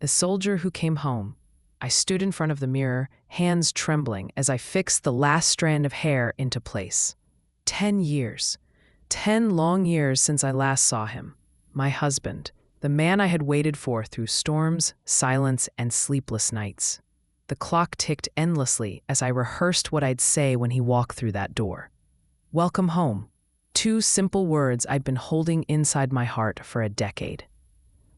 The soldier who came home. I stood in front of the mirror, hands trembling as I fixed the last strand of hair into place. 10 years. 10 long years since I last saw him. My husband, the man I had waited for through storms, silence, and sleepless nights. The clock ticked endlessly as I rehearsed what I'd say when he walked through that door. Welcome home. 2 simple words I'd been holding inside my heart for a decade.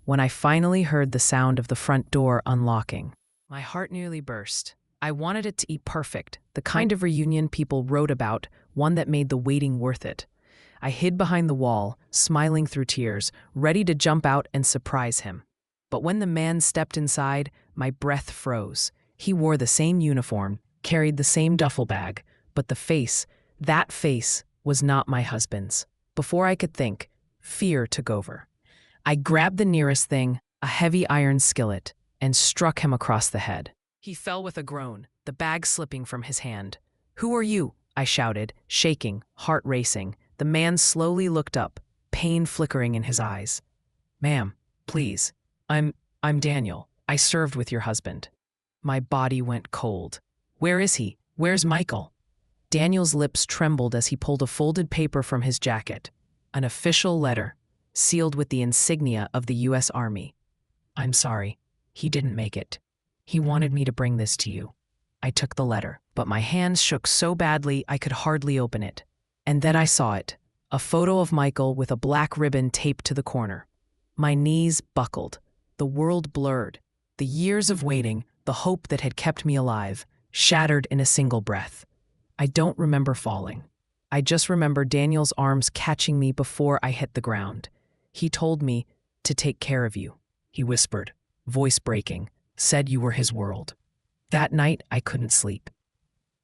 When I finally heard the sound of the front door unlocking, my heart nearly burst. I wanted it to be perfect, the kind of reunion people wrote about, one that made the waiting worth it. I hid behind the wall, smiling through tears, ready to jump out and surprise him. But when the man stepped inside, my breath froze. He wore the same uniform, carried the same duffel bag, but the face, that face, was not my husband's. Before I could think, fear took over. I grabbed the nearest thing, a heavy iron skillet, and struck him across the head. He fell with a groan, the bag slipping from his hand. "Who are you?" I shouted, shaking, heart racing. The man slowly looked up, pain flickering in his eyes. "Ma'am, please. I'm Daniel. I served with your husband." My body went cold. "Where is he? Where's Michael?" Daniel's lips trembled as he pulled a folded paper from his jacket. An official letter, sealed with the insignia of the U.S. Army. "I'm sorry. He didn't make it. He wanted me to bring this to you." I took the letter, but my hands shook so badly I could hardly open it. And then I saw it, a photo of Michael with a black ribbon taped to the corner. My knees buckled, the world blurred, the years of waiting, the hope that had kept me alive, shattered in a single breath. I don't remember falling. I just remember Daniel's arms catching me before I hit the ground. He told me to take care of you, he whispered, voice breaking, said you were his world. That night, I couldn't sleep.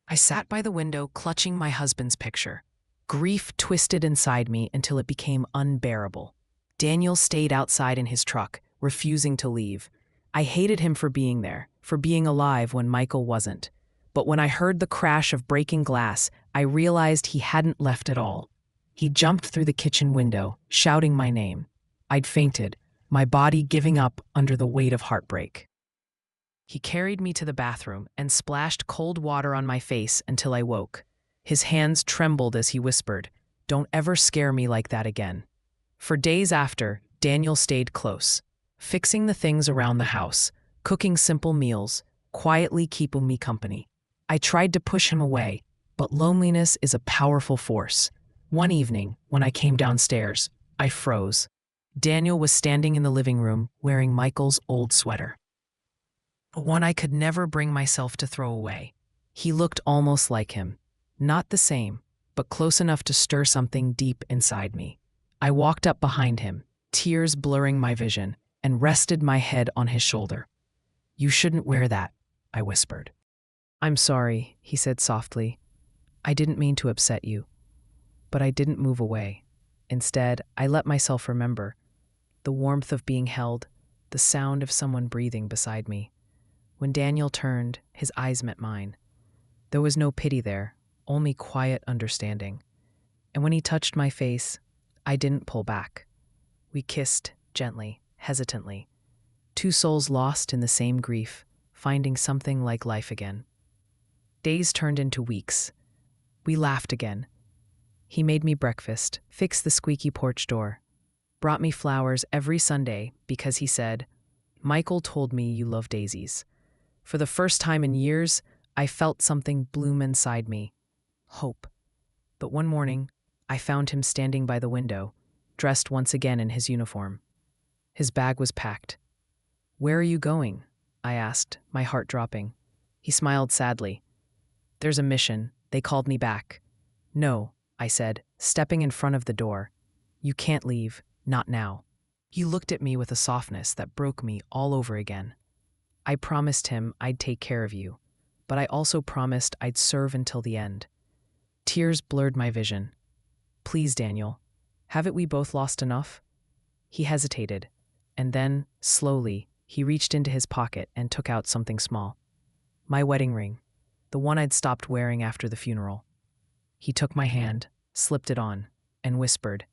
I sat by the window clutching my husband's picture. Grief twisted inside me until it became unbearable. Daniel stayed outside in his truck, refusing to leave. I hated him for being there, for being alive when Michael wasn't. But when I heard the crash of breaking glass, I realized he hadn't left at all. He jumped through the kitchen window, shouting my name. I'd fainted, my body giving up under the weight of heartbreak. He carried me to the bathroom and splashed cold water on my face until I woke. His hands trembled as he whispered, "Don't ever scare me like that again." For days after, Daniel stayed close, fixing the things around the house, cooking simple meals, quietly keeping me company. I tried to push him away, but loneliness is a powerful force. One evening, when I came downstairs, I froze. Daniel was standing in the living room wearing Michael's old sweater. One I could never bring myself to throw away. He looked almost like him. Not the same, but close enough to stir something deep inside me. I walked up behind him, tears blurring my vision, and rested my head on his shoulder. "You shouldn't wear that," I whispered. "I'm sorry," he said softly. "I didn't mean to upset you." But I didn't move away. Instead, I let myself remember the warmth of being held, the sound of someone breathing beside me. When Daniel turned, his eyes met mine. There was no pity there, only quiet understanding. And when he touched my face, I didn't pull back. We kissed gently, hesitantly. 2 souls lost in the same grief, finding something like life again. Days turned into weeks. We laughed again. He made me breakfast, fixed the squeaky porch door, brought me flowers every Sunday because he said, "Michael told me you love daisies." For the first time in years, I felt something bloom inside me. Hope. But one morning, I found him standing by the window, dressed once again in his uniform. His bag was packed. "Where are you going?" I asked, my heart dropping. He smiled sadly. "There's a mission. They called me back." "No," I said, stepping in front of the door. "You can't leave, not now." He looked at me with a softness that broke me all over again. I promised him I'd take care of you, but I also promised I'd serve until the end. Tears blurred my vision. "Please, Daniel, haven't we both lost enough?" He hesitated, and then, slowly, he reached into his pocket and took out something small. My wedding ring, the one I'd stopped wearing after the funeral. He took my hand, slipped it on, and whispered,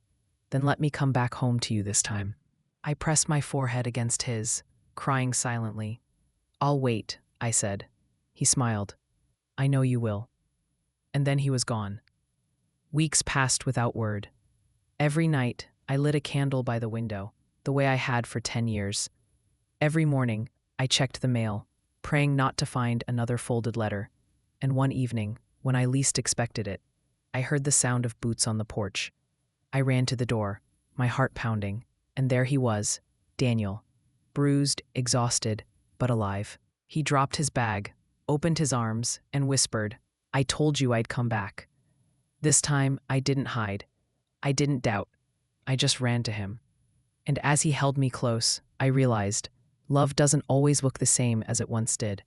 "Then let me come back home to you this time." I pressed my forehead against his. crying silently. "I'll wait," I said. He smiled. "I know you will." And then he was gone. Weeks passed without word. Every night, I lit a candle by the window, the way I had for 10 years. Every morning, I checked the mail, praying not to find another folded letter. And one evening, when I least expected it, I heard the sound of boots on the porch. I ran to the door, my heart pounding, and there he was, Daniel, bruised, exhausted, but alive. He dropped his bag, opened his arms, and whispered, "I told you I'd come back." This time, I didn't hide. I didn't doubt. I just ran to him. And as he held me close, I realized love doesn't always look the same as it once did.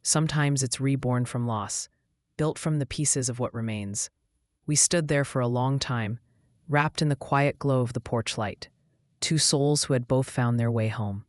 Sometimes it's reborn from loss, built from the pieces of what remains. We stood there for a long time, wrapped in the quiet glow of the porch light, two souls who had both found their way home.